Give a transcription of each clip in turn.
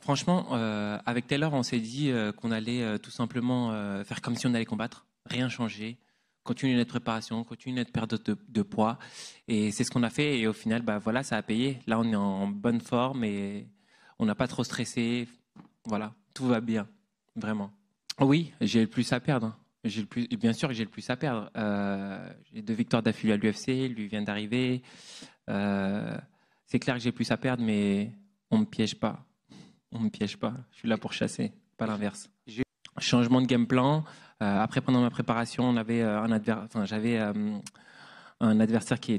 Franchement, avec Taylor, on s'est dit qu'on allait tout simplement faire comme si on allait combattre, rien changer, continuer notre préparation, continuer notre perte de poids. Et c'est ce qu'on a fait. Et au final, bah, voilà, ça a payé. Là, on est en bonne forme et on n'a pas trop stressé. Voilà, tout va bien, vraiment. Oui, j'ai le plus à perdre. Bien sûr que j'ai le plus à perdre. J'ai 2 victoires d'affilée à l'UFC, lui vient d'arriver. Euh, c'est clair que j'ai plus à perdre, mais on me piège pas. On me piège pas. Je suis là pour chasser, pas l'inverse. J'ai eu un changement de game plan. Après, pendant ma préparation, on avait j'avais un adversaire qui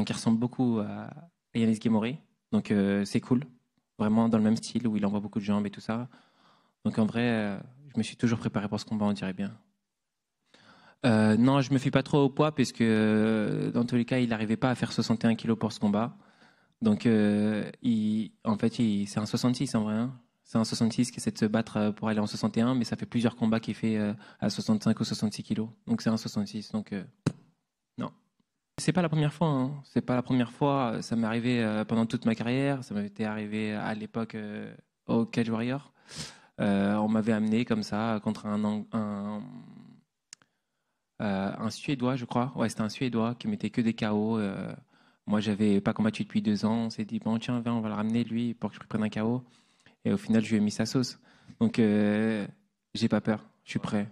ressemble beaucoup à Yanis Guémoré. Donc c'est cool. Vraiment dans le même style où il envoie beaucoup de jambes et tout ça. Donc en vrai, je me suis toujours préparé pour ce combat, on dirait bien. Non, je me fie pas trop au poids parce que dans tous les cas, il n'arrivait pas à faire 61 kilos pour ce combat. Donc, c'est un 66 en vrai, hein. C'est un 66 qui essaie de se battre pour aller en 61, mais ça fait plusieurs combats qu'il fait à 65 ou 66 kilos. Donc, c'est un 66. Donc, non. C'est pas la première fois, hein. C'est pas la première fois. Ça m'est arrivé pendant toute ma carrière. Ça m'était arrivé à l'époque au Cage Warrior. On m'avait amené comme ça contre un Suédois, je crois. Ouais, c'était un Suédois qui mettait que des KO. Moi, j'avais pas combattu depuis 2 ans. On s'est dit, bon, tiens, viens, on va le ramener, lui, pour que je prenne un KO. Et au final, je lui ai mis sa sauce. Donc, j'ai pas peur. Je suis prêt.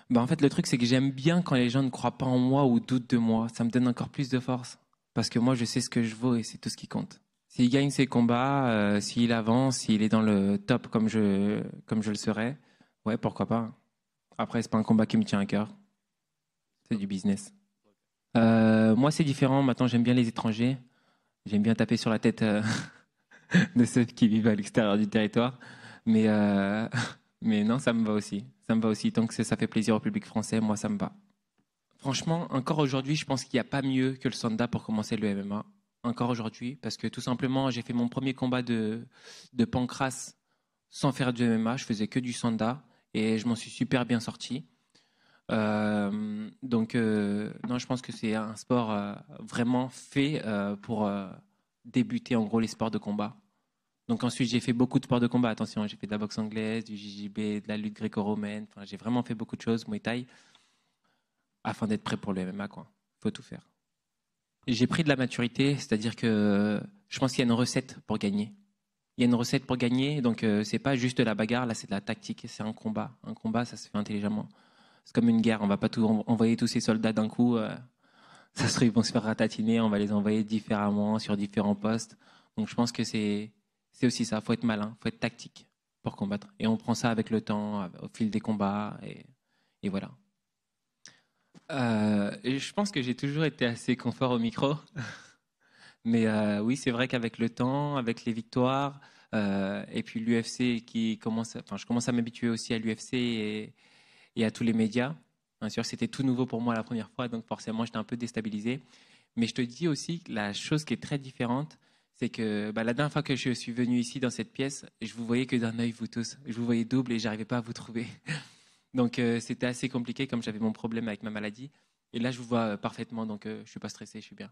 Bah, en fait, le truc, c'est que j'aime bien quand les gens ne croient pas en moi ou doutent de moi. Ça me donne encore plus de force. Parce que moi, je sais ce que je vaux et c'est tout ce qui compte. S'il gagne ses combats, s'il avance, s'il est dans le top comme je le serais, ouais, pourquoi pas. Après, c'est pas un combat qui me tient à cœur. C'est du business. Moi, c'est différent. Maintenant, j'aime bien les étrangers. J'aime bien taper sur la tête de ceux qui vivent à l'extérieur du territoire. Mais, euh, mais non, ça me va aussi. Ça me va aussi. Tant que ça fait plaisir au public français, moi, ça me va. Franchement, encore aujourd'hui, je pense qu'il n'y a pas mieux que le Sanda pour commencer le MMA. Encore aujourd'hui, parce que tout simplement, j'ai fait mon premier combat de pancrace sans faire du MMA. Je faisais que du Sanda et je m'en suis super bien sorti. Non, je pense que c'est un sport vraiment fait pour débuter en gros les sports de combat. Donc ensuite, j'ai fait beaucoup de sports de combat. Attention, j'ai fait de la boxe anglaise, du JJB, de la lutte gréco-romaine. Enfin, j'ai vraiment fait beaucoup de choses, Muay Thai, afin d'être prêt pour le MMA, quoi. Faut tout faire. J'ai pris de la maturité, c'est-à-dire que je pense qu'il y a une recette pour gagner. Il y a une recette pour gagner, donc c'est pas juste de la bagarre, là c'est de la tactique, c'est un combat. Un combat, ça se fait intelligemment. C'est comme une guerre, on va pas tout envoyer tous ces soldats d'un coup. Ça se trouve, ils vont se faire ratatiner, on va les envoyer différemment sur différents postes. Donc je pense que c'est aussi ça, faut être malin, faut être tactique pour combattre. Et on prend ça avec le temps, au fil des combats, et voilà. Et je pense que j'ai toujours été assez confort au micro, mais oui, c'est vrai qu'avec le temps, avec les victoires, et puis l'UFC enfin, je commence à m'habituer aussi à l'UFC et à tous les médias. Bien sûr, c'était tout nouveau pour moi la première fois, donc forcément, j'étais un peu déstabilisé. Mais je te dis aussi que la chose qui est très différente, c'est que la dernière fois que je suis venu ici dans cette pièce, je vous voyais que d'un œil, vous tous. Je vous voyais double et j'arrivais pas à vous trouver. Donc c'était assez compliqué comme j'avais mon problème avec ma maladie. Et là, je vous vois parfaitement, donc je suis pas stressé, je suis bien.